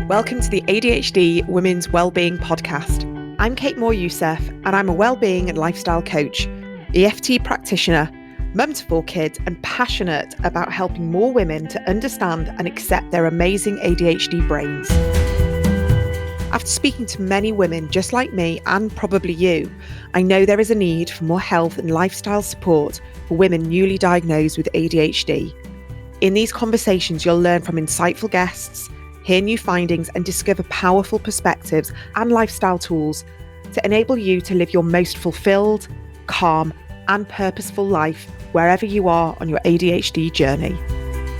Welcome to the ADHD Women's Wellbeing podcast. I'm Kate Moore-Youssef, and I'm a wellbeing and lifestyle coach, EFT practitioner, mum to 4 kids, and passionate about helping more women to understand and accept their amazing ADHD brains. After speaking to many women just like me, and probably you, I know there is a need for more health and lifestyle support for women newly diagnosed with ADHD. In these conversations, you'll learn from insightful guests, hear new findings, and discover powerful perspectives and lifestyle tools to enable you to live your most fulfilled, calm, and purposeful life wherever you are on your ADHD journey.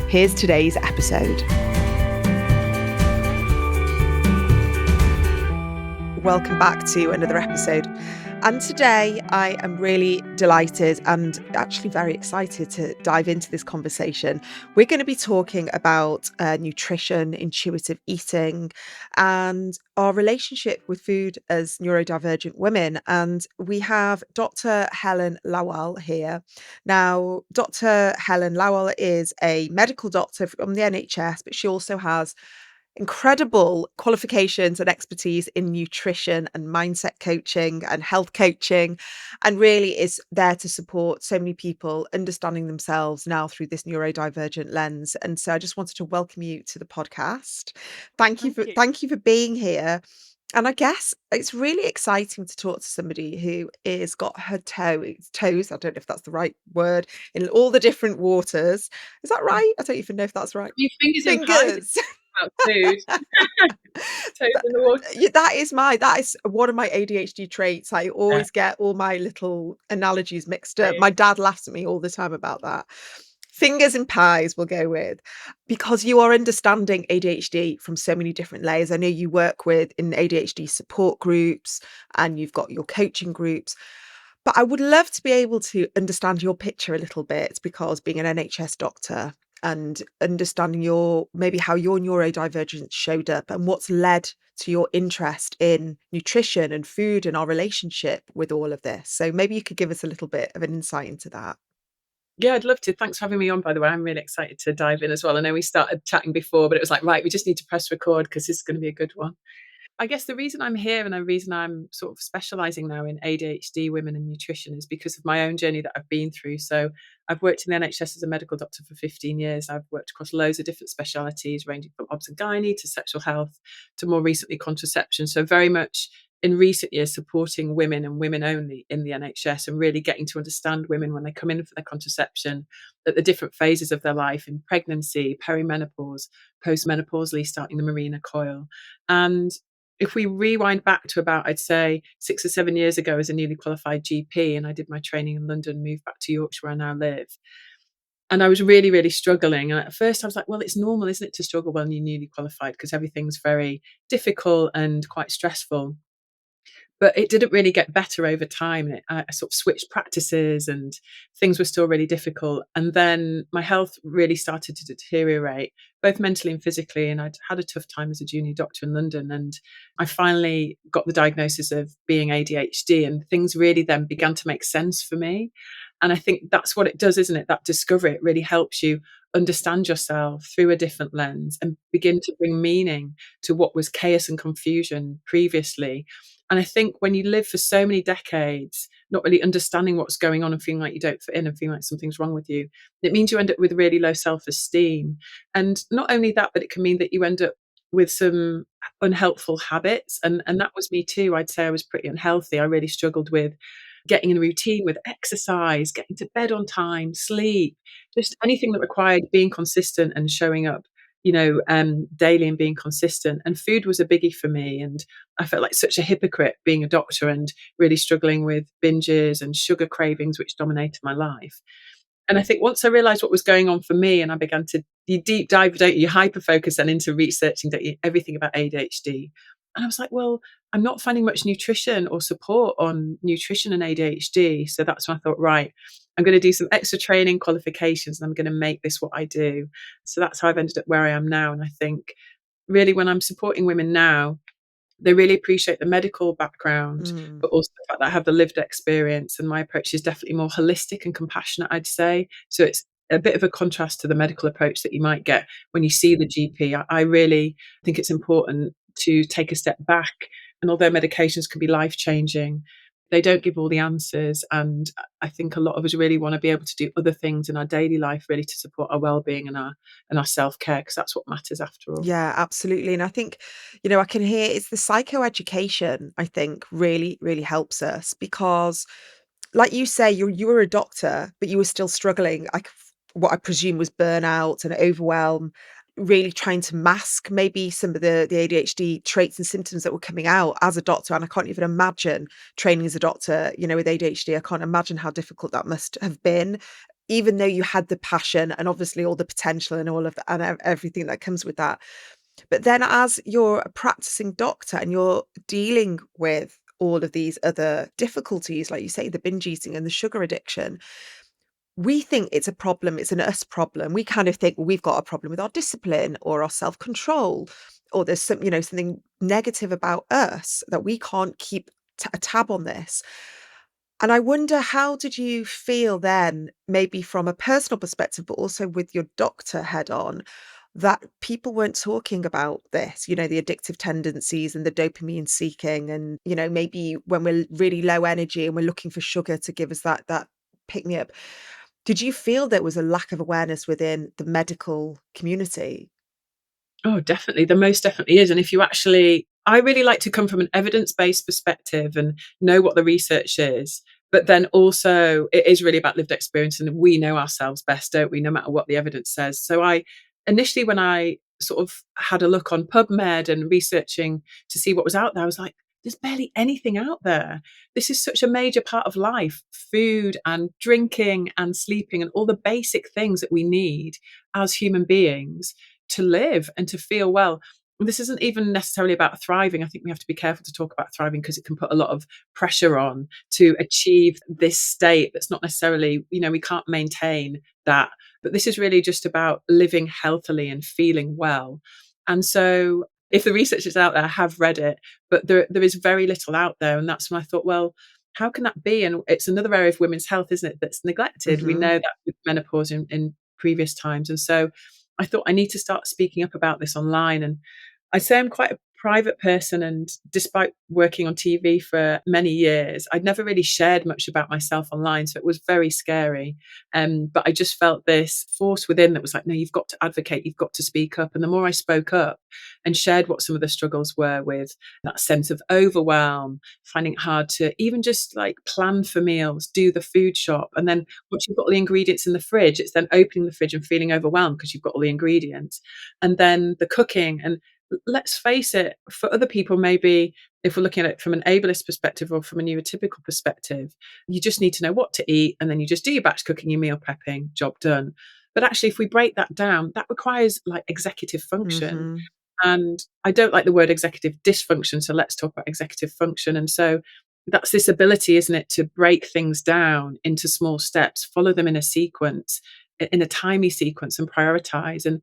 Here's today's episode. Welcome back to another episode. And today I am really delighted and actually very excited to dive into this conversation. We're going to be talking about nutrition, intuitive eating, and our relationship with food as neurodivergent women. And we have Dr. Helen Lawal here. Now, Dr. Helen Lawal is a medical doctor from the NHS, but she also has incredible qualifications and expertise in nutrition and mindset coaching and health coaching, and really is there to support so many people understanding themselves now through this neurodivergent lens. And so I just wanted to welcome you to the podcast. Thank you for being here. And I guess it's really exciting to talk to somebody who is got her toes, I don't know if that's the right word, in all the different waters. Is that right? I don't even know if that's right. Your fingers in pies about food. Toes in the water. That is one of my ADHD traits. I always get all my little analogies mixed up. My dad laughs at me all the time about that. Fingers and pies we'll go with, because you are understanding ADHD from so many different layers. I know you work with in ADHD support groups and you've got your coaching groups, but I would love to be able to understand your picture a little bit, because being an NHS doctor and understanding maybe how your neurodivergence showed up and what's led to your interest in nutrition and food and our relationship with all of this. So maybe you could give us a little bit of an insight into that. Yeah, I'd love to. Thanks for having me on, by the way. I'm really excited to dive in as well. I know we started chatting before, but it was like, right, we just need to press record because this is going to be a good one. I guess the reason I'm here and the reason I'm sort of specializing now in ADHD women and nutrition is because of my own journey that I've been through. So I've worked in the NHS as a medical doctor for 15 years. I've worked across loads of different specialities, ranging from obs and gynae to sexual health to more recently contraception. So very much in recent years supporting women and women only in the NHS, and really getting to understand women when they come in for their contraception at the different phases of their life, in pregnancy, perimenopause, postmenopausally starting the Mirena coil. And if we rewind back to about, I'd say 6 or 7 years ago as a newly qualified GP, and I did my training in London, moved back to Yorkshire where I now live. And I was really, really struggling. And at first I was like, well, it's normal, isn't it, to struggle when you're newly qualified, because everything's very difficult and quite stressful. But it didn't really get better over time. I sort of switched practices and things were still really difficult. And then my health really started to deteriorate, both mentally and physically. And I'd had a tough time as a junior doctor in London. And I finally got the diagnosis of being ADHD, and things really then began to make sense for me. And I think that's what it does, isn't it? That discovery, it really helps you understand yourself through a different lens and begin to bring meaning to what was chaos and confusion previously. And I think when you live for so many decades, not really understanding what's going on and feeling like you don't fit in and feeling like something's wrong with you, it means you end up with really low self-esteem. And not only that, but it can mean that you end up with some unhelpful habits. And that was me too. I'd say I was pretty unhealthy. I really struggled with getting in a routine with exercise, getting to bed on time, sleep, just anything that required being consistent and showing up, daily and being consistent. And food was a biggie for me. And I felt like such a hypocrite being a doctor and really struggling with binges and sugar cravings, which dominated my life. And I think once I realized what was going on for me, and I began to deep dive, you hyper focus and into researching everything about ADHD. And I was like, well, I'm not finding much nutrition or support on nutrition and ADHD. So that's when I thought, right, I'm going to do some extra training qualifications and I'm going to make this what I do. So that's how I've ended up where I am now. And I think really when I'm supporting women now, they really appreciate the medical background, but also the fact that I have the lived experience, and my approach is definitely more holistic and compassionate, I'd say. So it's a bit of a contrast to the medical approach that you might get when you see the GP. I really think it's important to take a step back. And although medications can be life changing, they don't give all the answers. And I think a lot of us really want to be able to do other things in our daily life, really, to support our well-being and our self-care, because that's what matters after all. Yeah, absolutely. And I think, I can hear it's the psychoeducation, I think, really, really helps us because, like you say, you were a doctor, but you were still struggling. What I presume was burnout and overwhelm, really trying to mask maybe some of the ADHD traits and symptoms that were coming out as a doctor. And I can't even imagine training as a doctor, with ADHD. I can't imagine how difficult that must have been, even though you had the passion and obviously all the potential and all of that and everything that comes with that. But then as you're a practicing doctor and you're dealing with all of these other difficulties, like you say, the binge eating and the sugar addiction, we think it's a problem, it's an us problem. We kind of think, well, we've got a problem with our discipline or our self-control, or there's something negative about us that we can't keep a tab on this. And I wonder, how did you feel then, maybe from a personal perspective, but also with your doctor head on, that people weren't talking about this, the addictive tendencies and the dopamine seeking, and, maybe when we're really low energy and we're looking for sugar to give us that pick me up. Did you feel there was a lack of awareness within the medical community? Oh, definitely. There most definitely is. And if you actually, I really like to come from an evidence-based perspective and know what the research is. But then also, it is really about lived experience, and we know ourselves best, don't we? No matter what the evidence says. So I initially, when I sort of had a look on PubMed and researching to see what was out there, I was like, there's barely anything out there. This is such a major part of life: food and drinking and sleeping and all the basic things that we need as human beings to live and to feel well. This isn't even necessarily about thriving. I think we have to be careful to talk about thriving because it can put a lot of pressure on to achieve this state that's not necessarily, we can't maintain that. But this is really just about living healthily and feeling well. And so if the research is out there, I have read it, but there is very little out there. And that's when I thought, well, how can that be? And it's another area of women's health, isn't it, that's neglected. We Mhm. know that with menopause in previous times. And so I thought I need to start speaking up about this online. And I say I'm quite a private person, and despite working on TV for many years, I'd never really shared much about myself online, so it was very scary. But I just felt this force within that was like, no, you've got to advocate, you've got to speak up. And the more I spoke up and shared what some of the struggles were with that sense of overwhelm, finding it hard to even just like plan for meals, do the food shop, and then once you've got all the ingredients in the fridge, it's then opening the fridge and feeling overwhelmed because you've got all the ingredients, and then the cooking. And let's face it, for other people, maybe if we're looking at it from an ableist perspective or from a neurotypical perspective, you just need to know what to eat and then you just do your batch cooking, your meal prepping, job done. But actually, if we break that down, that requires like executive function. Mhm. And I don't like the word executive dysfunction. So let's talk about executive function. And so that's this ability, isn't it, to break things down into small steps, follow them in a sequence, in a timely sequence, and prioritize. And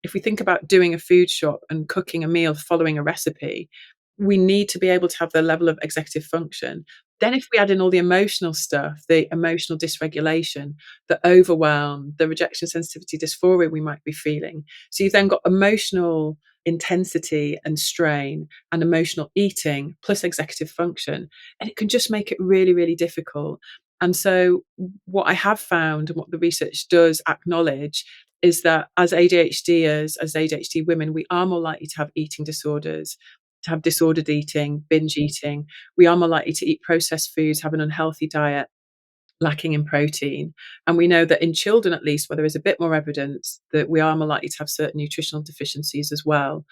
if we think about doing a food shop and cooking a meal following a recipe, we need to be able to have the level of executive function. Then, if we add in all the emotional stuff, the emotional dysregulation, the overwhelm, the rejection sensitivity dysphoria we might be feeling. So, you've then got emotional intensity and strain and emotional eating plus executive function. And it can just make it really, really difficult. And so, what I have found and what the research does acknowledge is that as ADHDers, as ADHD women, we are more likely to have eating disorders, to have disordered eating, binge eating. We are more likely to eat processed foods, have an unhealthy diet lacking in protein. And we know that in children, at least, where there is a bit more evidence, that we are more likely to have certain nutritional deficiencies as well.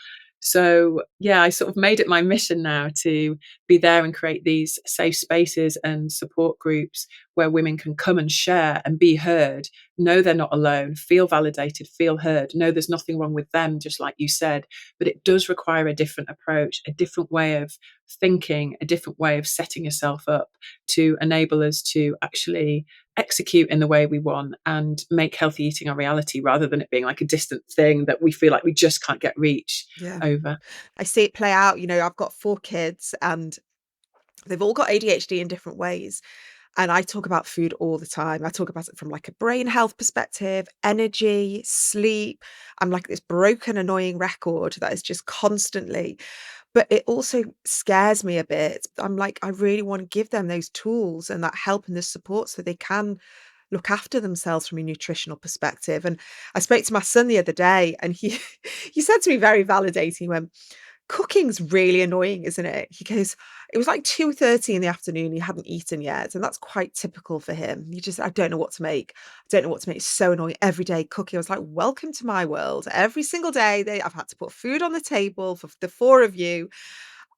So, yeah, I sort of made it my mission now to be there and create these safe spaces and support groups where women can come and share and be heard, know they're not alone, feel validated, feel heard, know there's nothing wrong with them, just like you said. But it does require a different approach, a different way of thinking, a different way of setting yourself up to enable us to actually execute in the way we want and make healthy eating a reality rather than it being like a distant thing that we feel like we just can't get reach Yeah. over. I see it play out. I've got 4 kids and they've all got ADHD in different ways. And I talk about food all the time. I talk about it from like a brain health perspective, energy, sleep. I'm like this broken, annoying record that is just constantly, but it also scares me a bit. I'm like, I really want to give them those tools and that help and the support so they can look after themselves from a nutritional perspective. And I spoke to my son the other day and he he said to me very validating, he went, "Cooking's really annoying, isn't it?" He goes, "It was like 2:30 in the afternoon, he hadn't eaten yet, and that's quite typical for him. He just, I don't know what to make. I don't know what to make. It's so annoying. Every day cooking." I was like, "Welcome to my world. Every single day I've had to put food on the table for the four of you."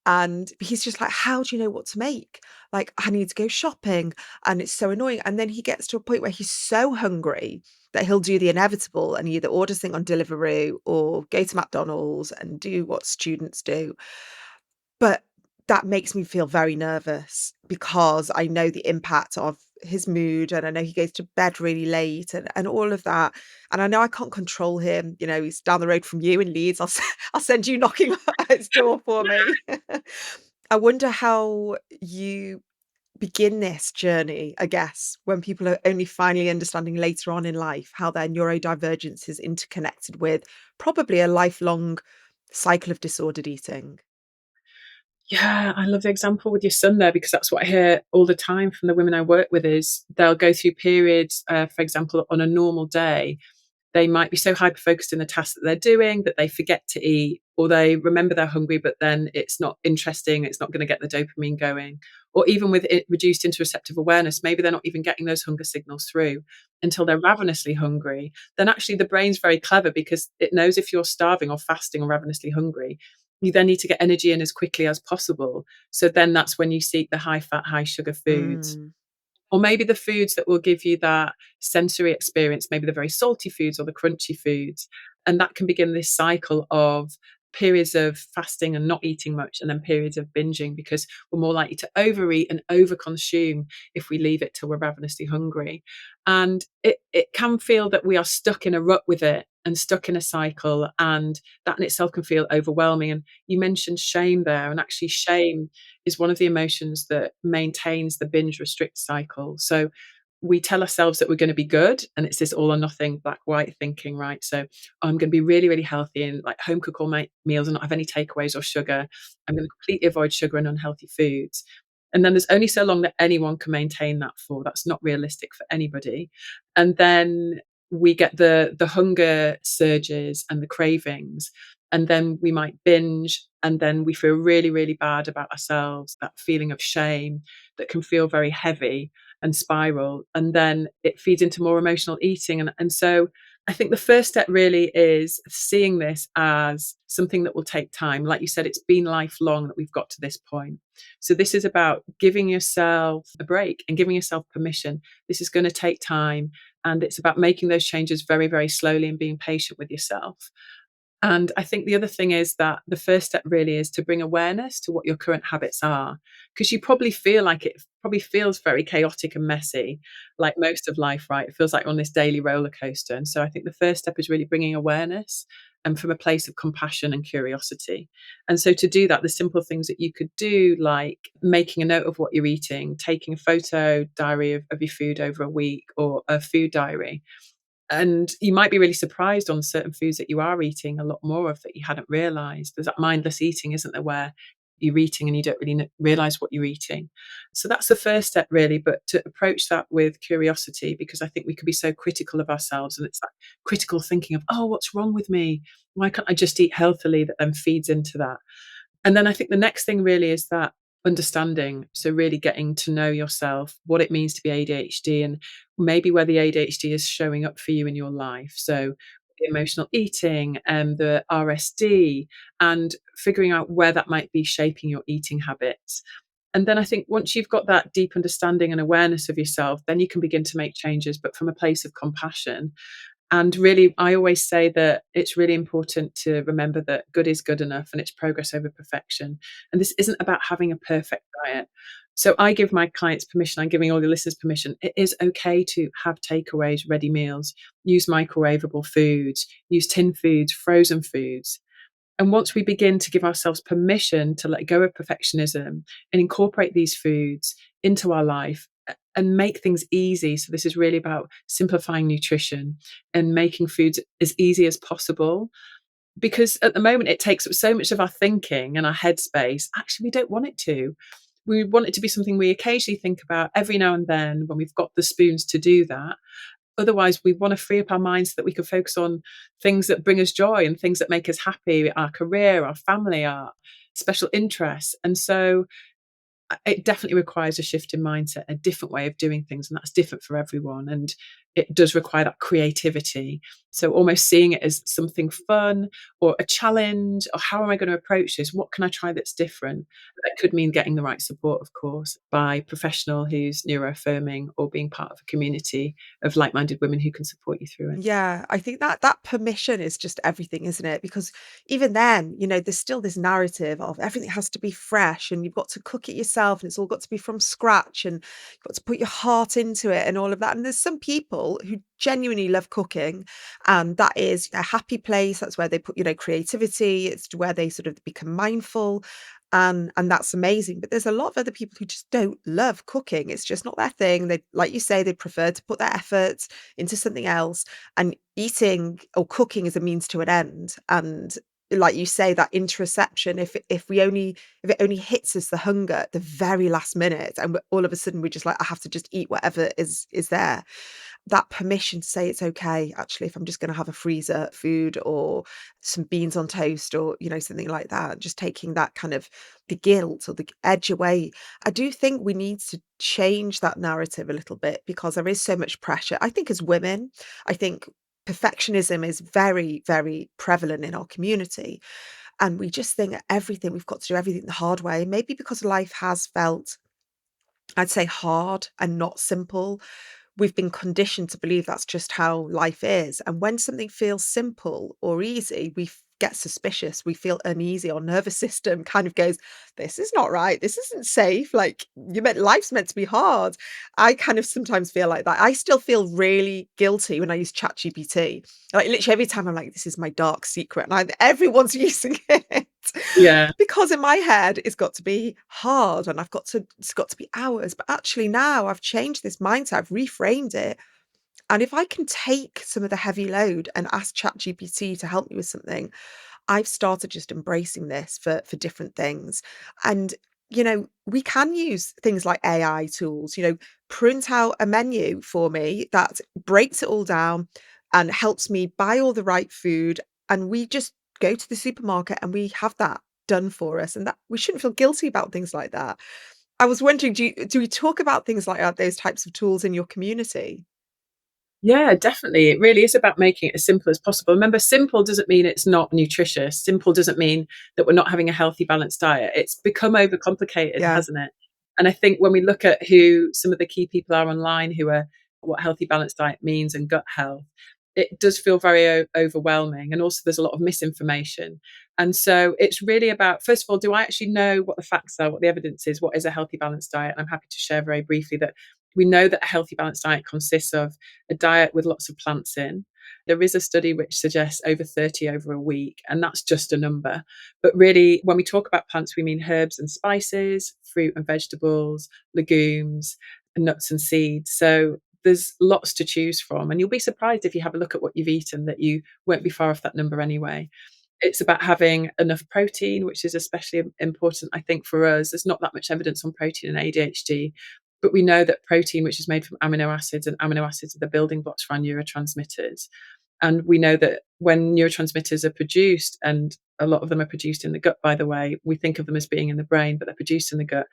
And he's just like, "How do you know what to make? Like, I need to go shopping." And it's so annoying. And then he gets to a point where he's so hungry that he'll do the inevitable and either order something on Deliveroo or go to McDonald's and do what students do. But that makes me feel very nervous because I know the impact of his mood and I know he goes to bed really late and all of that. And I know I can't control him. You know, he's down the road from you in Leeds. I'll send you knocking at his door for me. I wonder how you begin this journey, I guess, when people are only finally understanding later on in life how their neurodivergence is interconnected with probably a lifelong cycle of disordered eating. Yeah, I love the example with your son there because that's what I hear all the time from the women I work with is they'll go through periods, for example, on a normal day, they might be so hyper focused in the task that they're doing that they forget to eat, or they remember they're hungry, but then it's not interesting. It's not going to get the dopamine going. Or even with it reduced interoceptive awareness, maybe they're not even getting those hunger signals through until they're ravenously hungry. Then actually the brain's very clever because it knows if you're starving or fasting or ravenously hungry, you then need to get energy in as quickly as possible. So then that's when you seek the high fat, high sugar foods Mm. or maybe the foods that will give you that sensory experience, maybe the very salty foods or the crunchy foods. And that can begin this cycle of periods of fasting and not eating much, and then periods of binging because we're more likely to overeat and overconsume if we leave it till we're ravenously hungry. And it can feel that we are stuck in a rut with it and stuck in a cycle, and that in itself can feel overwhelming. And you mentioned shame there, and actually, shame is one of the emotions that maintains the binge restrict cycle. So we tell ourselves that we're going to be good, and it's this all or nothing black white thinking, right? So I'm going to be really, really healthy and like home cook all my meals and not have any takeaways or sugar. I'm going to completely avoid sugar and unhealthy foods. And then there's only so long that anyone can maintain that for. That's not realistic for anybody. And then we get the hunger surges and the cravings, and then we might binge, and then we feel really, really bad about ourselves, that feeling of shame that can feel very heavy and spiral, and then it feeds into more emotional eating. And so I think the first step really is seeing this as something that will take time. Like you said, it's been lifelong that we've got to this point. So this is about giving yourself a break and giving yourself permission. This is going to take time, and it's about making those changes very, very slowly and being patient with yourself. And I think the other thing is that the first step really is to bring awareness to what your current habits are, because you probably feel like it probably feels very chaotic and messy, like most of life, right? It feels like you're on this daily roller coaster. And so I think the first step is really bringing awareness and from a place of compassion and curiosity. And so to do that, the simple things that you could do, like making a note of what you're eating, taking a photo diary of your food over a week or a food diary, and you might be really surprised on certain foods that you are eating a lot more of that you hadn't realized. There's that mindless eating, isn't there, where you're eating and you don't really realize what you're eating. So that's the first step, really. But to approach that with curiosity, because I think we could be so critical of ourselves. And it's that critical thinking of, oh, what's wrong with me? Why can't I just eat healthily? That then feeds into that. And then I think the next thing really is that understanding. So really getting to know yourself, what it means to be ADHD, and maybe where the ADHD is showing up for you in your life. So the emotional eating and the RSD, and figuring out where that might be shaping your eating habits. And then I think once you've got that deep understanding and awareness of yourself, then you can begin to make changes, but from a place of compassion. And really, I always say that it's really important to remember that good is good enough and it's progress over perfection. And this isn't about having a perfect diet. So I give my clients permission, I'm giving all the listeners permission. It is okay to have takeaways, ready meals, use microwavable foods, use tin foods, frozen foods. And once we begin to give ourselves permission to let go of perfectionism and incorporate these foods into our life, and make things easy. So this is really about simplifying nutrition and making foods as easy as possible, because at the moment it takes up so much of our thinking and our headspace. Actually, we don't want it to. We want it to be something we occasionally think about every now and then when we've got the spoons to do that. Otherwise, we want to free up our minds so that we can focus on things that bring us joy and things that make us happy, our career, our family, our special interests. And so it definitely requires a shift in mindset, a different way of doing things, and that's different for everyone. And it does require that creativity. So almost seeing it as something fun or a challenge, or how am I going to approach this? What can I try that's different? That could mean getting the right support, of course, by a professional who's neuroaffirming, or being part of a community of like-minded women who can support you through it. Yeah, I think that that permission is just everything, isn't it? Because even then, there's still this narrative of everything has to be fresh and you've got to cook it yourself and it's all got to be from scratch and you've got to put your heart into it and all of that. And there's some people who genuinely love cooking, and that is a happy place. That's where they put, creativity. It's where they sort of become mindful. And that's amazing. But there's a lot of other people who just don't love cooking. It's just not their thing. They, like you say, they prefer to put their efforts into something else, and eating or cooking is a means to an end. And like you say, that interoception, if it only hits us, the hunger at the very last minute, and all of a sudden we're just like, I have to just eat whatever is there, that permission to say it's okay, actually, if I'm just going to have a freezer food or some beans on toast, or something like that, just taking that kind of the guilt or the edge away. I do think we need to change that narrative a little bit, because there is so much pressure. I think as women, I think perfectionism is very, very prevalent in our community, and we just think that everything, we've got to do everything the hard way, maybe because life has felt, I'd say, hard and not simple. We've been conditioned to believe that's just how life is. And when something feels simple or easy, get suspicious. We feel uneasy. Our nervous system kind of goes, this is not right. This isn't safe. Like, life's meant to be hard. I kind of sometimes feel like that. I still feel really guilty when I use ChatGPT. Like, literally every time I'm like, this is my dark secret. And everyone's using it. Yeah. Because in my head, it's got to be hard and it's got to be hours. But actually now I've changed this mindset. I've reframed it. And if I can take some of the heavy load and ask ChatGPT to help me with something, I've started just embracing this for different things. And, we can use things like AI tools, print out a menu for me that breaks it all down and helps me buy all the right food. And we just go to the supermarket and we have that done for us. And that we shouldn't feel guilty about things like that. I was wondering, do we talk about things like that, those types of tools in your community? Yeah, definitely. It really is about making it as simple as possible. Remember, simple doesn't mean it's not nutritious. Simple doesn't mean that we're not having a healthy, balanced diet. It's become overcomplicated, Yeah. hasn't it? And I think when we look at who some of the key people are online, who are what healthy, balanced diet means and gut health, it does feel very overwhelming. And also, there's a lot of misinformation. And so it's really about, first of all, do I actually know what the facts are, what the evidence is, what is a healthy, balanced diet? And I'm happy to share very briefly that we know that a healthy, balanced diet consists of a diet with lots of plants in. There is a study which suggests over 30 over a week, and that's just a number. But really, when we talk about plants, we mean herbs and spices, fruit and vegetables, legumes, and nuts and seeds. So there's lots to choose from. And you'll be surprised if you have a look at what you've eaten that you won't be far off that number anyway. It's about having enough protein, which is especially important, I think, for us. There's not that much evidence on protein in ADHD, but we know that protein, which is made from amino acids, and amino acids are the building blocks for our neurotransmitters. And we know that when neurotransmitters are produced, and a lot of them are produced in the gut, by the way, we think of them as being in the brain, but they're produced in the gut.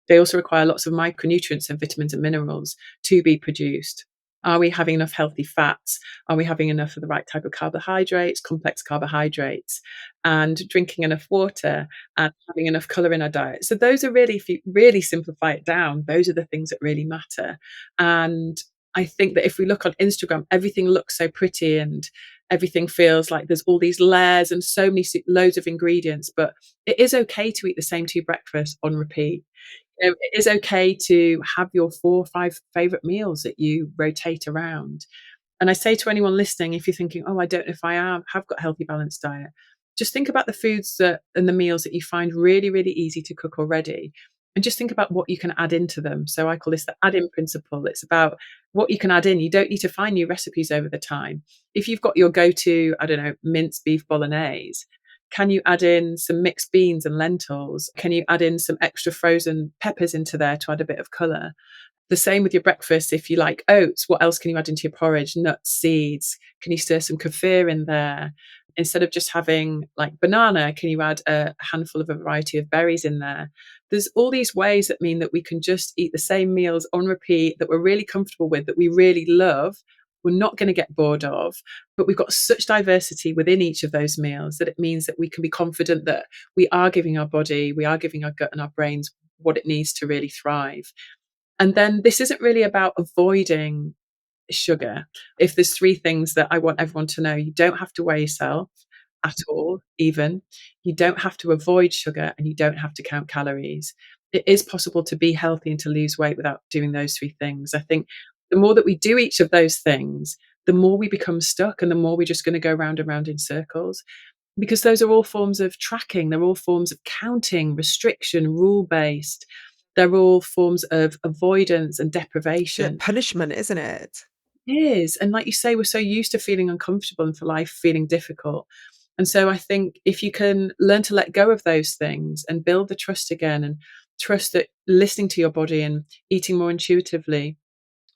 They also require lots of micronutrients and vitamins and minerals to be produced. Are we having enough healthy fats? Are we having enough of the right type of carbohydrates, complex carbohydrates, and drinking enough water and having enough color in our diet? So those are really, if you really simplify it down, those are the things that really matter. And I think that if we look on Instagram, everything looks so pretty and everything feels like there's all these layers and so many loads of ingredients, but it is okay to eat the same two breakfasts on repeat. It is okay to have your 4 or 5 favorite meals that you rotate around. And I say to anyone listening, if you're thinking, "Oh, I don't know if have got a healthy, balanced diet," just think about the foods that and the meals that you find really, really easy to cook already. and just think about what you can add into them. So I call this the add in principle. It's about what you can add in. You don't need to find new recipes over the time. If you've got your go to, I don't know, minced beef bolognese, can you add in some mixed beans and lentils? Can you add in some extra frozen peppers into there to add a bit of colour? The same with your breakfast. If you like oats, what else can you add into your porridge? Nuts, seeds. Can you stir some kefir in there? Instead of just having like banana, can you add a handful of a variety of berries in there? There's all these ways that mean that we can just eat the same meals on repeat that we're really comfortable with, that we really love. We're not going to get bored of, but we've got such diversity within each of those meals that it means that we can be confident that we are giving our body, we are giving our gut and our brains what it needs to really thrive. And then this isn't really about avoiding sugar. If there's 3 things that I want everyone to know, you don't have to weigh yourself at all, even. You don't have to avoid sugar, and you don't have to count calories. It is possible to be healthy and to lose weight without doing those 3 things. I think the more that we do each of those things, the more we become stuck and the more we're just gonna go round and round in circles, because those are all forms of tracking, they're all forms of counting, restriction, rule-based. They're all forms of avoidance and It's a deprivation. punishment, isn't it? It is, and like you say, we're so used to feeling uncomfortable and for life feeling difficult. And so I think if you can learn to let go of those things and build the trust again, and trust that listening to your body and eating more intuitively,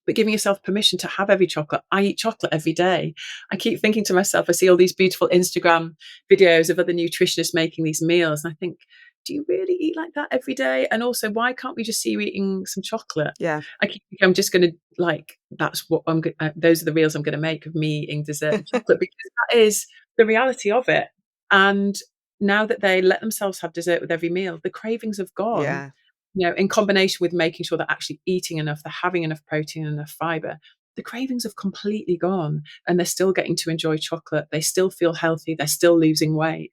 but giving yourself permission to have every chocolate. I eat chocolate every day. I keep thinking to myself, I see all these beautiful Instagram videos of other nutritionists making these meals, and I think, do you really eat like that every day? And also, why can't we just see you eating some chocolate? Yeah. I keep thinking I'm just going to like that's what I'm. Those are the reels I'm going to make of me eating dessert and chocolate, because that is the reality of it. And now that they let themselves have dessert with every meal, the cravings have gone, Yeah. in combination with making sure they're actually eating enough, they're having enough protein and enough fiber, the cravings have completely gone, and they're still getting to enjoy chocolate. They still feel healthy. They're still losing weight.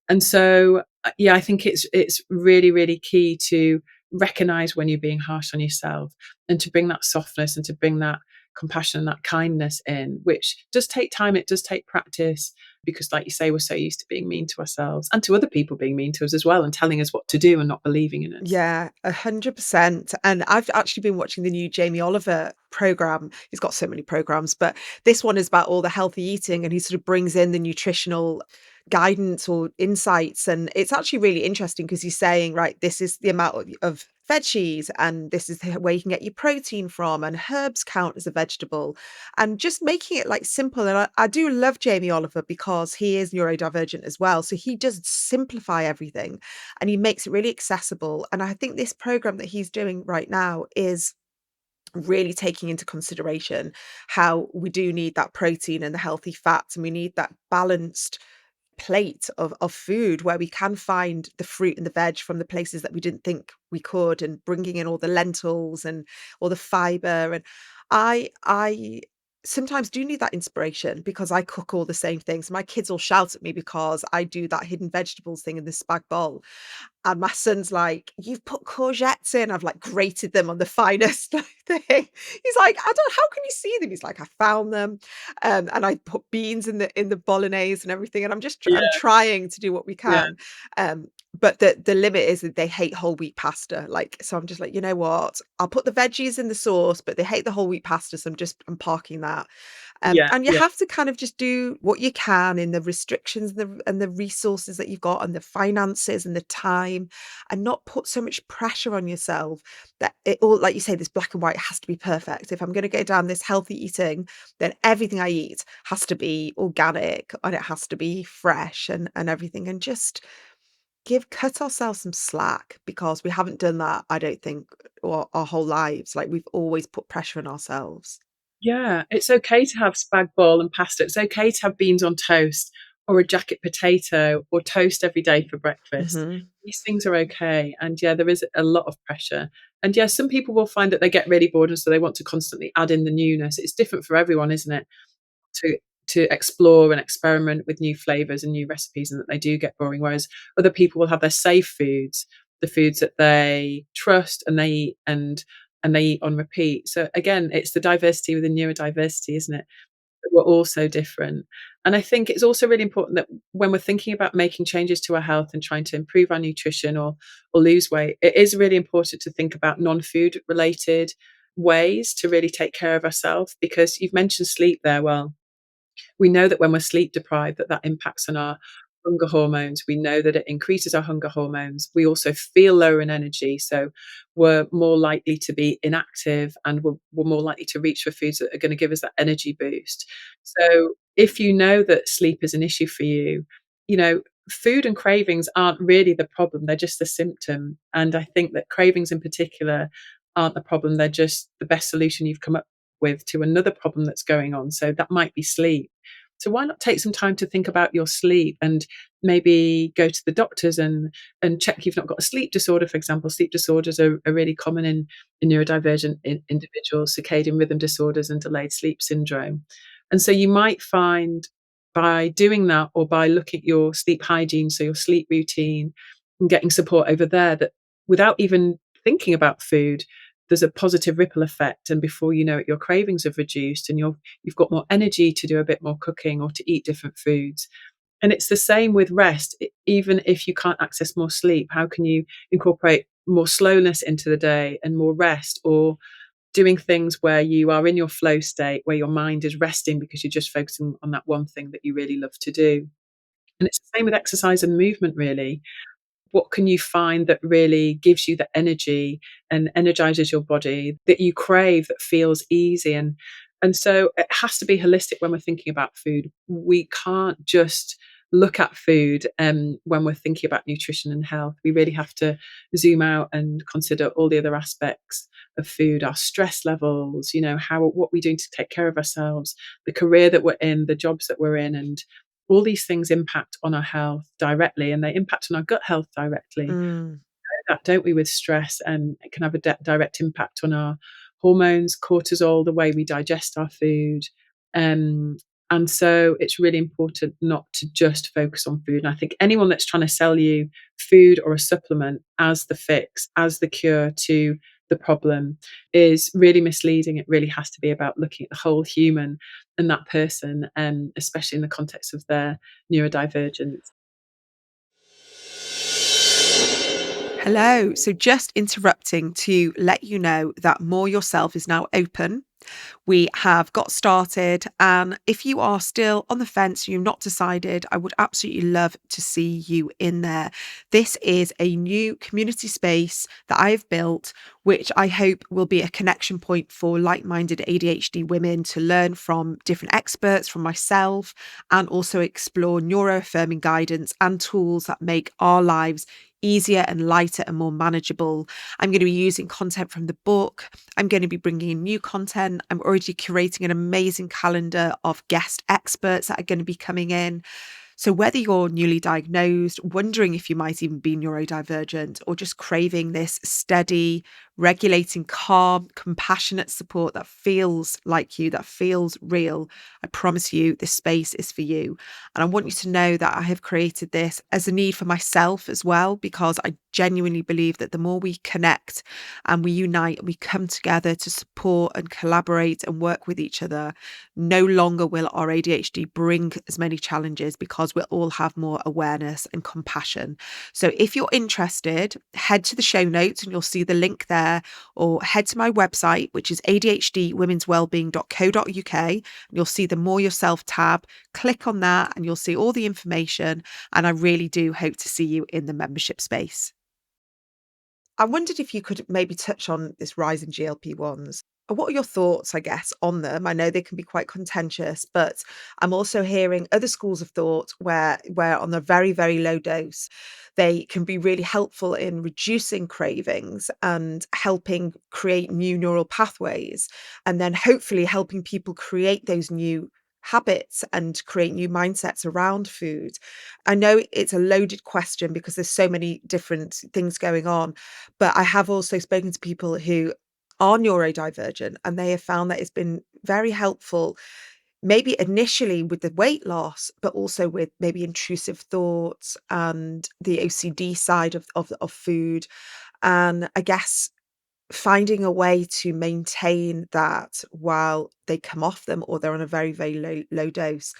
And so, yeah, I think it's really, really key to recognize when you're being harsh on yourself, and to bring that softness and to bring that compassion and that kindness in, which does take time. It does take practice, because, like you say, we're so used to being mean to ourselves and to other people being mean to us as well, and telling us what to do and not believing in us. Yeah, 100%. And I've actually been watching the new Jamie Oliver program. He's got so many programs, but this one is about all the healthy eating, and he sort of brings in the nutritional guidance or insights. And it's actually really interesting because he's saying, right, this is the amount of veggies, and this is where you can get your protein from, and herbs count as a vegetable, and just making it like simple. And I do love Jamie Oliver because he is neurodivergent as well. So he does simplify everything, and he makes it really accessible. And I think this program that he's doing right now is really taking into consideration how we do need that protein and the healthy fats, and we need that balanced plate of food where we can find the fruit and the veg from the places that we didn't think we could, and bringing in all the lentils and all the fiber. And I sometimes do need that inspiration because I cook all the same things. My kids all shout at me because I do that hidden vegetables thing in the spag bowl, and my son's like, "You've put courgettes in." I've like grated them on the finest like, thing. He's like, "I don't. How can you see them?" He's like, "I found them, and I put beans in the bolognese and everything." And I'm Yeah, trying to do what we yeah, can, but the limit is that they hate whole wheat pasta. Like, so I'm just like, you know what? I'll put the veggies in the sauce, but they hate the whole wheat pasta, so I'm parking that. yeah, And you yeah. have to kind of just do what you can in the restrictions and the resources that you've got, and the finances and the time, and not put so much pressure on yourself that it all, like you say, this black and white has to be perfect. If I'm going to go down this healthy eating, then everything I eat has to be organic, and it has to be fresh, and everything. And just cut ourselves some slack, because we haven't done that, I don't think, our whole lives. Like, we've always put pressure on ourselves. Yeah, it's okay to have spag bol and pasta. It's okay to have beans on toast, or a jacket potato, or toast every day for breakfast. Hmm. These things are okay. And yeah, there is a lot of pressure. And yeah, some people will find that they get really bored, and so they want to constantly add in the newness. It's different for everyone, isn't it? To explore and experiment with new flavors and new recipes, and that they do get boring. Whereas other people will have their safe foods, the foods that they trust and they eat, and they eat on repeat. So again, it's the diversity within neurodiversity, isn't it? we're all so different. And I think it's also really important that when we're thinking about making changes to our health and trying to improve our nutrition or lose weight, it is really important to think about non-food related ways to really take care of ourselves, because you've mentioned sleep there. Well, we know that when we're sleep deprived, that impacts on our hunger hormones. We know that it increases our hunger hormones. We also feel lower in energy, so we're more likely to be inactive, and we're more likely to reach for foods that are gonna give us that energy boost. So, if you know that sleep is an issue for you, you know, food and cravings aren't really the problem, they're just the symptom, and I think that cravings in particular aren't the problem, they're just the best solution you've come up with to another problem that's going on, so that might be sleep. So why not take some time to think about your sleep and maybe go to the doctors and check you've not got a sleep disorder, for example. Sleep disorders are really common in neurodivergent individuals, circadian rhythm disorders and delayed sleep syndrome. And so you might find by doing that, or by looking at your sleep hygiene, so your sleep routine, and getting support over there, that without even thinking about food, there's a positive ripple effect. And before you know it, your cravings have reduced and you've got more energy to do a bit more cooking or to eat different foods. And it's the same with rest. Even if you can't access more sleep, how can you incorporate more slowness into the day and more rest, or doing things where you are in your flow state, where your mind is resting because you're just focusing on that one thing that you really love to do. And it's the same with exercise and movement, really. What can you find that really gives you the energy and energizes your body that you crave, that feels easy? And so it has to be holistic when we're thinking about food. We can't just look at food when we're thinking about nutrition and health. We really have to zoom out and consider all the other aspects of food, our stress levels, how what we're doing to take care of ourselves, the career that we're in, the jobs that we're in, and all these things impact on our health directly, and they impact on our gut health directly. Mm. That, don't we, with stress, and it can have a direct impact on our hormones, cortisol, the way we digest our food. Um, and so it's really important not to just focus on food. And I think anyone that's trying to sell you food or a supplement as the fix, as the cure to the problem, is really misleading. It really has to be about looking at the whole human and that person, especially in the context of their neurodivergence. Hello. So, just interrupting to let you know that More Yourself is now open. We have got started, and if you are still on the fence, you've not decided, I would absolutely love to see you in there. This is a new community space that I've built, which I hope will be a connection point for like-minded ADHD women to learn from different experts, from myself, and also explore neuroaffirming guidance and tools that make our lives easier and lighter and more manageable. I'm going to be using content from the book. I'm going to be bringing in new content. I'm already curating an amazing calendar of guest experts that are going to be coming in. So whether you're newly diagnosed, wondering if you might even be neurodivergent, or just craving this steady, regulating, calm, compassionate support that feels like you, that feels real, I promise you this space is for you. And I want you to know that I have created this as a need for myself as well, because I genuinely believe that the more we connect and we unite and we come together to support and collaborate and work with each other, no longer will our ADHD bring as many challenges, because we'll all have more awareness and compassion. So if you're interested, head to the show notes and you'll see the link there, or head to my website, which is adhdwomenswellbeing.co.uk, and you'll see the More Yourself tab. Click on that and you'll see all the information. And I really do hope to see you in the membership space. I wondered if you could maybe touch on this rise in GLP-1s. What are your thoughts, I guess, on them? I know they can be quite contentious, but I'm also hearing other schools of thought where on a very, very low dose, they can be really helpful in reducing cravings and helping create new neural pathways, and then hopefully helping people create those new habits and create new mindsets around food. I know it's a loaded question because there's so many different things going on, but I have also spoken to people who are neurodivergent, and they have found that it's been very helpful, maybe initially with the weight loss, but also with maybe intrusive thoughts and the OCD side of food. And I guess finding a way to maintain that while they come off them or they're on a very, very low dose.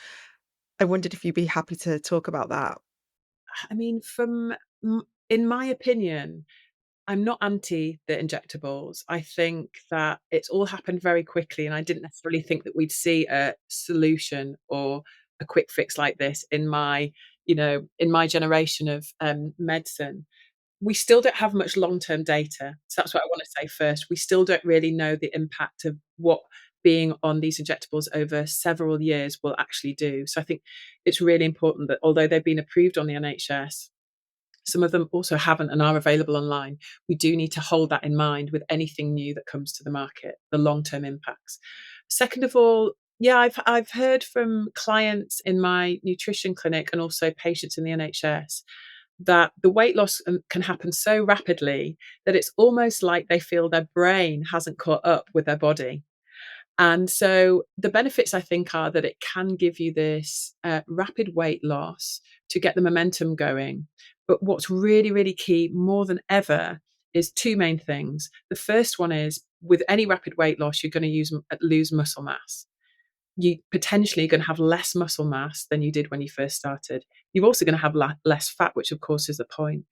I wondered if you'd be happy to talk about that. I mean, in my opinion, I'm not anti the injectables. I think that it's all happened very quickly, and I didn't necessarily think that we'd see a solution or a quick fix like this in my generation of medicine. We still don't have much long-term data. So that's what I want to say first. We still don't really know the impact of what being on these injectables over several years will actually do. So I think it's really important that although they've been approved on the NHS, some of them also haven't and are available online. We do need to hold that in mind with anything new that comes to the market, the long-term impacts. Second of all, yeah, I've heard from clients in my nutrition clinic and also patients in the NHS that the weight loss can happen so rapidly that it's almost like they feel their brain hasn't caught up with their body. And so the benefits, I think, are that it can give you this rapid weight loss to get the momentum going. But what's really, really key more than ever is two main things. The first one is with any rapid weight loss, you're going to lose muscle mass. You potentially going to have less muscle mass than you did when you first started. You're also going to have less fat, which of course is the point.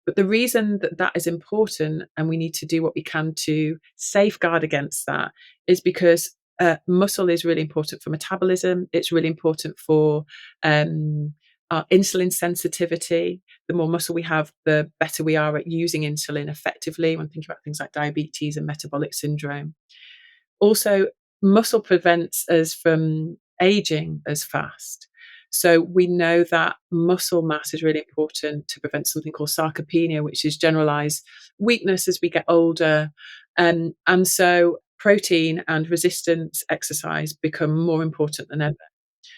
But the reason that that is important and we need to do what we can to safeguard against that is because muscle is really important for metabolism. It's really important for our insulin sensitivity. The more muscle we have, the better we are at using insulin effectively when thinking about things like diabetes and metabolic syndrome. Also, muscle prevents us from aging as fast. So we know that muscle mass is really important to prevent something called sarcopenia, which is generalized weakness as we get older. And so protein and resistance exercise become more important than ever.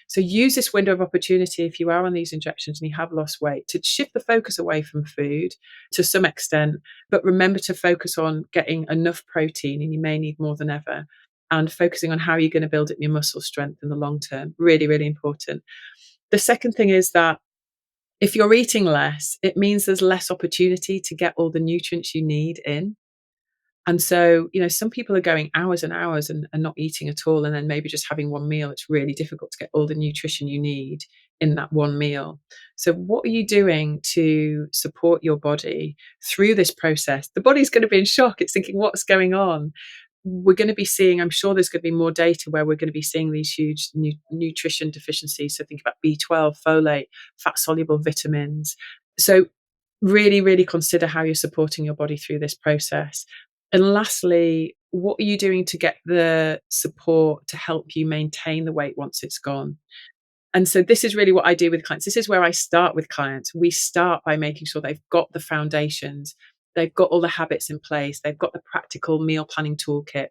So use this window of opportunity if you are on these injections and you have lost weight to shift the focus away from food to some extent, but remember to focus on getting enough protein, and you may need more than ever, and focusing on how you're going to build up your muscle strength in the long term. Really, really important. The second thing is that if you're eating less, it means there's less opportunity to get all the nutrients you need in. And so, some people are going hours and hours and not eating at all, and then maybe just having one meal. It's really difficult to get all the nutrition you need in that one meal. So, what are you doing to support your body through this process? The body's going to be in shock. It's thinking, what's going on? We're going to be seeing, I'm sure there's going to be more data where we're going to be seeing these huge nutrition deficiencies. So, think about B12, folate, fat soluble vitamins. So, really, really consider how you're supporting your body through this process. And lastly, what are you doing to get the support to help you maintain the weight once it's gone? And so this is really what I do with clients. This is where I start with clients. We start by making sure they've got the foundations, they've got all the habits in place, they've got the practical meal planning toolkit,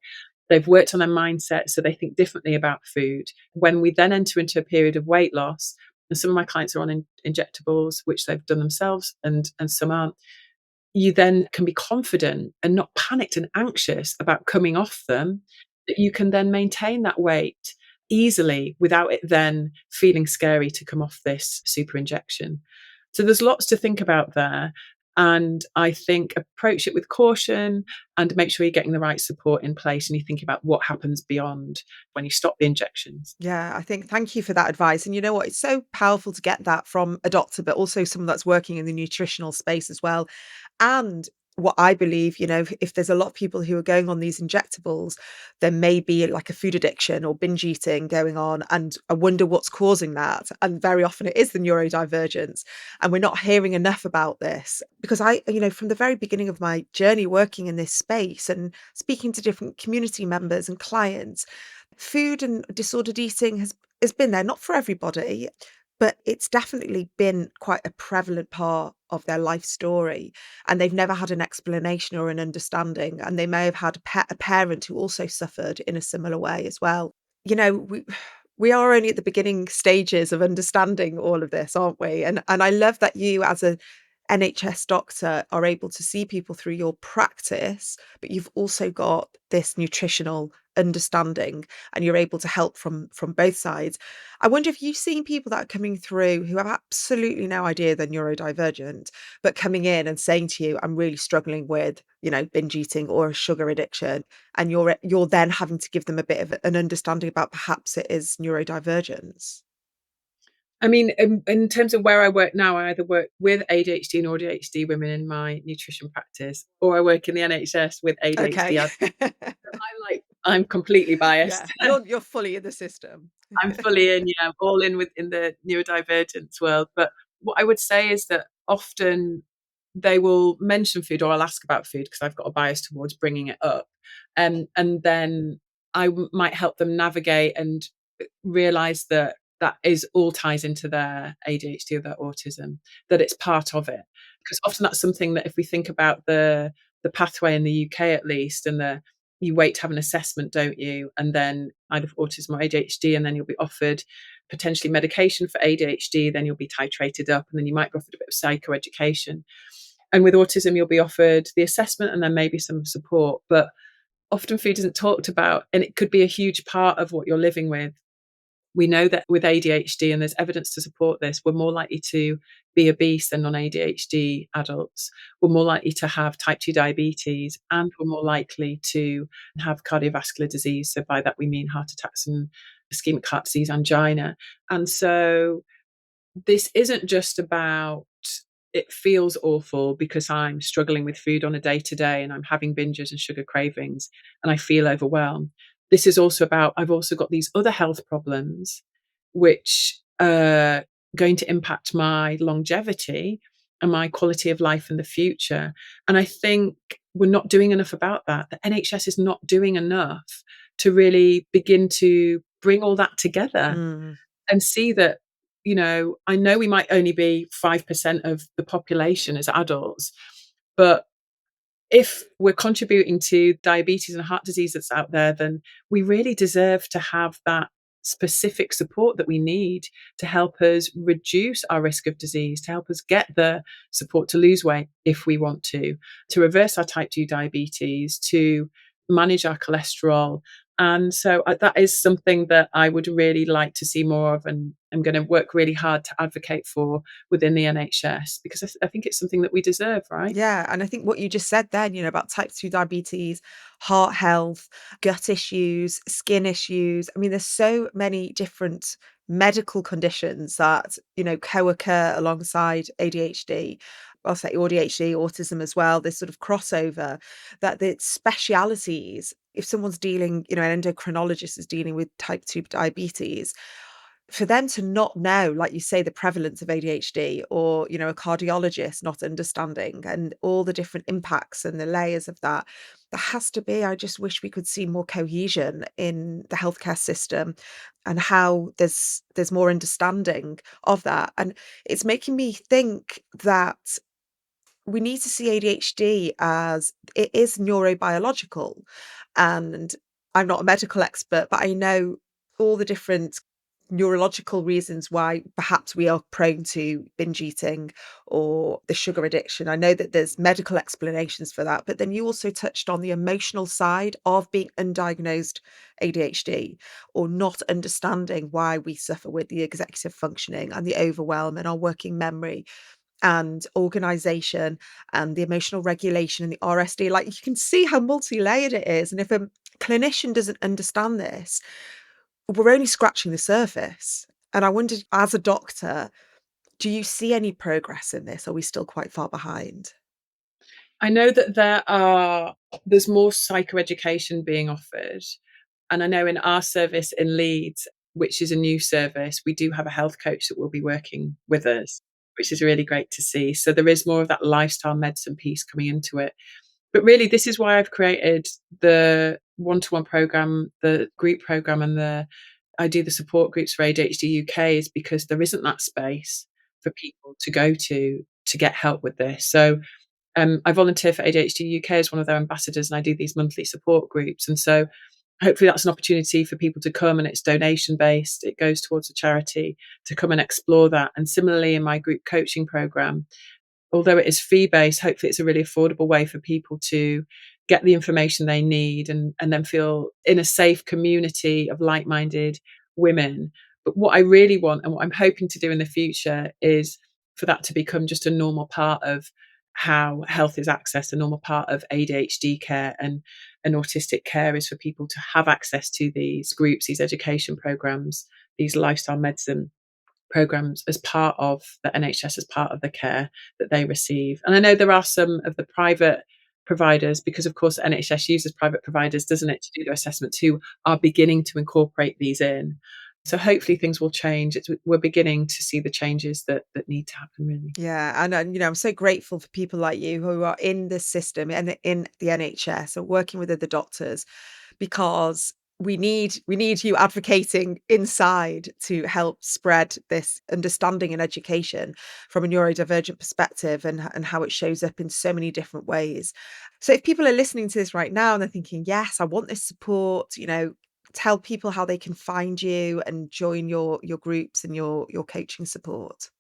they've worked on their mindset so they think differently about food. When we then enter into a period of weight loss, and some of my clients are on injectables, which they've done themselves, and some aren't, you then can be confident and not panicked and anxious about coming off them, that you can then maintain that weight easily without it then feeling scary to come off this super injection. So there's lots to think about there. And I think approach it with caution and make sure you're getting the right support in place and you think about what happens beyond when you stop the injections. Yeah, I think thank you for that advice. And you know what? It's so powerful to get that from a doctor, but also someone that's working in the nutritional space as well. And what I believe, if there's a lot of people who are going on these injectables, there may be like a food addiction or binge eating going on. And I wonder what's causing that. And very often it is the neurodivergence. And we're not hearing enough about this because from the very beginning of my journey working in this space and speaking to different community members and clients, food and disordered eating has been there, not for everybody, but it's definitely been quite a prevalent part of their life story. And they've never had an explanation or an understanding. And they may have had a parent who also suffered in a similar way as well. We are only at the beginning stages of understanding all of this, aren't we? And I love that you, as a NHS doctor, are able to see people through your practice, but you've also got this nutritional understanding, and you're able to help from both sides. I wonder if you've seen people that are coming through who have absolutely no idea they're neurodivergent, but coming in and saying to you, I'm really struggling with, binge eating or a sugar addiction, and you're then having to give them a bit of an understanding about perhaps it is neurodivergence. I mean, in terms of where I work now, I either work with ADHD and ADHD women in my nutrition practice, or I work in the NHS with ADHD. Okay. I'm completely biased. Yeah, you're fully in the system. I'm fully in, yeah, I'm all in within the neurodivergence world. But what I would say is that often they will mention food, or I'll ask about food because I've got a bias towards bringing it up. And then might help them navigate and realize that that is all ties into their ADHD or their autism, that it's part of it. Because often that's something that if we think about the pathway in the UK at least, and you wait to have an assessment, don't you? And then either for autism or ADHD, and then you'll be offered potentially medication for ADHD, then you'll be titrated up, and then you might be offered a bit of psychoeducation. And with autism, you'll be offered the assessment and then maybe some support. But often food isn't talked about, and it could be a huge part of what you're living with. We know that with ADHD, and there's evidence to support this, we're more likely to be obese than non-ADHD adults. We're more likely to have type 2 diabetes, and we're more likely to have cardiovascular disease. So by that, we mean heart attacks and ischemic heart disease, angina. And so this isn't just about it feels awful because I'm struggling with food on a day to day and I'm having binges and sugar cravings and I feel overwhelmed. This is also about I've also got these other health problems which are going to impact my longevity and my quality of life in the future. And I think we're not doing enough about that. The NHS is not doing enough to really begin to bring all that together Mm. and see that, I know we might only be 5% of the population as adults, but if we're contributing to diabetes and heart disease that's out there, then we really deserve to have that specific support that we need to help us reduce our risk of disease, to help us get the support to lose weight if we want to reverse our type 2 diabetes, to manage our cholesterol. And so that is something that I would really like to see more of, and I'm going to work really hard to advocate for within the NHS because I think it's something that we deserve, right? Yeah, and I think what you just said then, about type 2 diabetes, heart health, gut issues, skin issues. I mean, there's so many different medical conditions that, co-occur alongside ADHD. I'll say ADHD, autism as well, this sort of crossover, that the specialities, if someone's dealing, an endocrinologist is dealing with type 2 diabetes, for them to not know, like you say, the prevalence of ADHD, or, a cardiologist not understanding and all the different impacts and the layers of that, there has to be, I just wish we could see more cohesion in the healthcare system, and how there's more understanding of that. And it's making me think that we need to see ADHD as it is neurobiological. And I'm not a medical expert, but I know all the different neurological reasons why perhaps we are prone to binge eating or the sugar addiction. I know that there's medical explanations for that, but then you also touched on the emotional side of being undiagnosed ADHD, or not understanding why we suffer with the executive functioning and the overwhelm and our working memory and organization and the emotional regulation and the RSD. Like, you can see how multi-layered it is. And if a clinician doesn't understand this, we're only scratching the surface. And I wondered, as a doctor, do you see any progress in this? Are we still quite far behind? I know that there's more psychoeducation being offered. And I know in our service in Leeds, which is a new service, we do have a health coach that will be working with us, which is really great to see. So there is more of that lifestyle medicine piece coming into it. But really, this is why I've created the one-to-one program, the group program, and I do the support groups for ADHD UK, is because there isn't that space for people to go to get help with this. So I volunteer for ADHD UK as one of their ambassadors, and I do these monthly support groups. And so hopefully that's an opportunity for people to come, and it's donation based. It goes towards a charity to come and explore that. And similarly in my group coaching program, although it is fee based, hopefully it's a really affordable way for people to get the information they need, and then feel in a safe community of like-minded women. But what I really want and what I'm hoping to do in the future is for that to become just a normal part of how health is accessed, a normal part of ADHD care and autistic care is for people to have access to these groups, these education programs, these lifestyle medicine programs as part of the NHS, as part of the care that they receive. And I know there are some of the private providers, because of course the NHS uses private providers, doesn't it, to do their assessments, who are beginning to incorporate these in. So hopefully things will change. We're beginning to see the changes that need to happen, really. Yeah, and I'm so grateful for people like you who are in this system and in the NHS or working with other doctors, because we need you advocating inside to help spread this understanding and education from a neurodivergent perspective, and how it shows up in so many different ways. So if people are listening to this right now and they're thinking, yes, I want this support, tell people how they can find you and join your groups and your coaching support.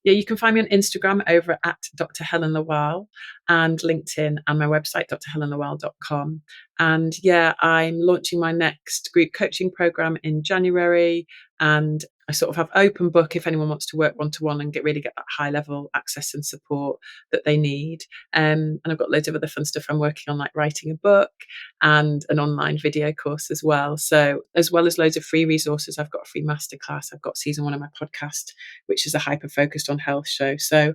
Yeah, you can find me on Instagram over at Dr. Helen Lawal, and LinkedIn, and my website, drhelenlawal.com. And yeah, I'm launching my next group coaching program in January. And I sort of have open book if anyone wants to work one to one and get that high level access and support that they need. And I've got loads of other fun stuff I'm working on, like writing a book and an online video course as well. So, as well as loads of free resources, I've got a free masterclass. I've got season 1 of my podcast, which is a hyper focused on health show. So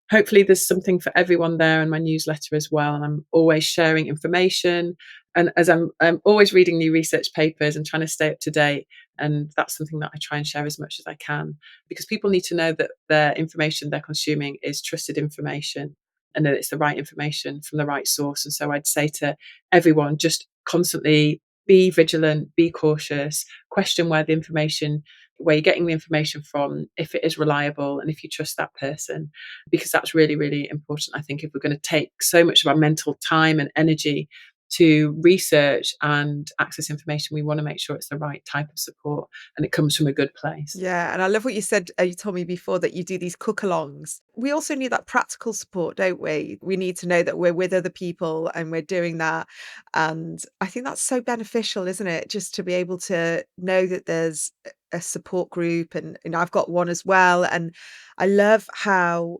hopefully there's something for everyone there, and my newsletter as well. And I'm always sharing information. And as I'm always reading new research papers and trying to stay up to date. And that's something that I try and share as much as I can, because people need to know that their information they're consuming is trusted information, and that it's the right information from the right source. And so I'd say to everyone, just constantly be vigilant, be cautious, question where you're getting the information from, if it is reliable and if you trust that person, because that's really, really important. I think if we're going to take so much of our mental time and energy to research and access information, we want to make sure it's the right type of support and it comes from a good place. Yeah, and I love what you said. You told me before that you do these cook-alongs. We also need that practical support, don't we? We need to know that we're with other people and we're doing that. And I think that's so beneficial, isn't it? Just to be able to know that there's a support group, and I've got one as well. And I love how,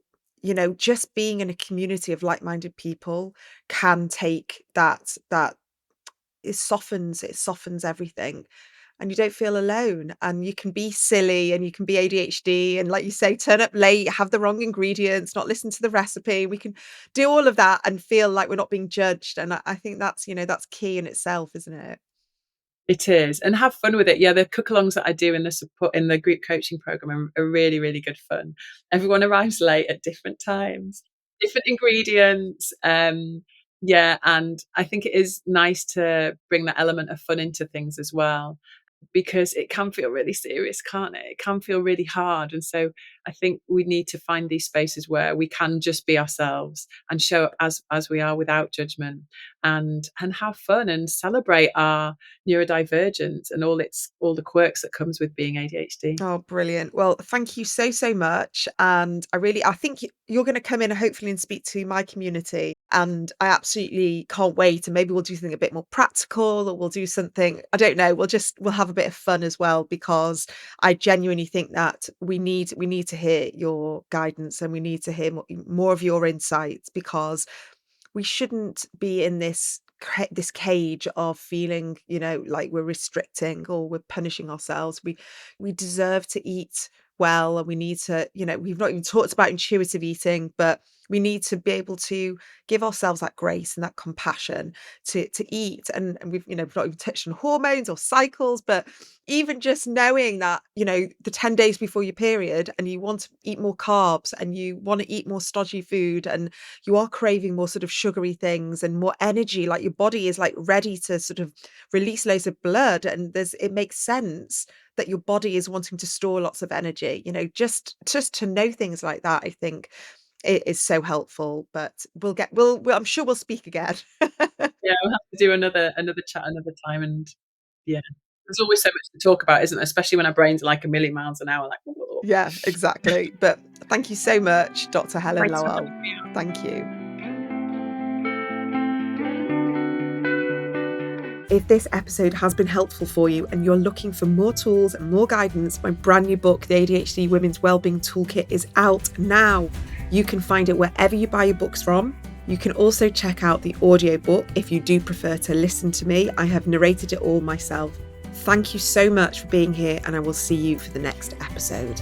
just being in a community of like-minded people can take that it softens everything, and you don't feel alone, and you can be silly and you can be ADHD and, like you say, turn up late, have the wrong ingredients, not listen to the recipe. We can do all of that and feel like we're not being judged, and I think that's key in itself, isn't it? It is, and have fun with it. Yeah, the cook-alongs that I do in the group coaching program are really, really good fun. Everyone arrives late at different times, different ingredients. Yeah, and I think it is nice to bring that element of fun into things as well, because it can feel really serious, can't it? It can feel really hard. And so I think we need to find these spaces where we can just be ourselves and show up as we are, without judgment, and have fun and celebrate our neurodivergence and all the quirks that comes with being ADHD. Oh, brilliant. Well, thank you so, so much. And I think you're going to come in hopefully and speak to my community. And I absolutely can't wait. And maybe we'll do something a bit more practical, or we'll do something, I don't know, we'll have a bit of fun as well, because I genuinely think that we need to hear your guidance, and we need to hear more of your insights, because we shouldn't be in this cage of feeling, like we're restricting or we're punishing ourselves. We deserve to eat well, and we need to, we've not even talked about intuitive eating, but we need to be able to give ourselves that grace and that compassion to eat. And we've not even touched on hormones or cycles, but even just knowing that, the 10 days before your period and you want to eat more carbs and you want to eat more stodgy food, and you are craving more sort of sugary things and more energy, like your body is like ready to sort of release loads of blood, and it makes sense that your body is wanting to store lots of energy, just to know things like that. I think it is so helpful. But I'm sure we'll speak again. Yeah, we'll have to do another chat another time. And yeah, there's always so much to talk about, isn't there? Especially when our brains are like a million miles an hour. Like, "Whoa." Yeah, exactly. But thank you so much, Dr. Helen Thanks so much Lawal. for being on. Thank you. if this episode has been helpful for you and you're looking for more tools and more guidance, my brand new book, The ADHD Women's Wellbeing Toolkit, is out now. You can find it wherever you buy your books from. You can also check out the audiobook if you do prefer to listen to me. I have narrated it all myself. Thank you so much for being here, and I will see you for the next episode.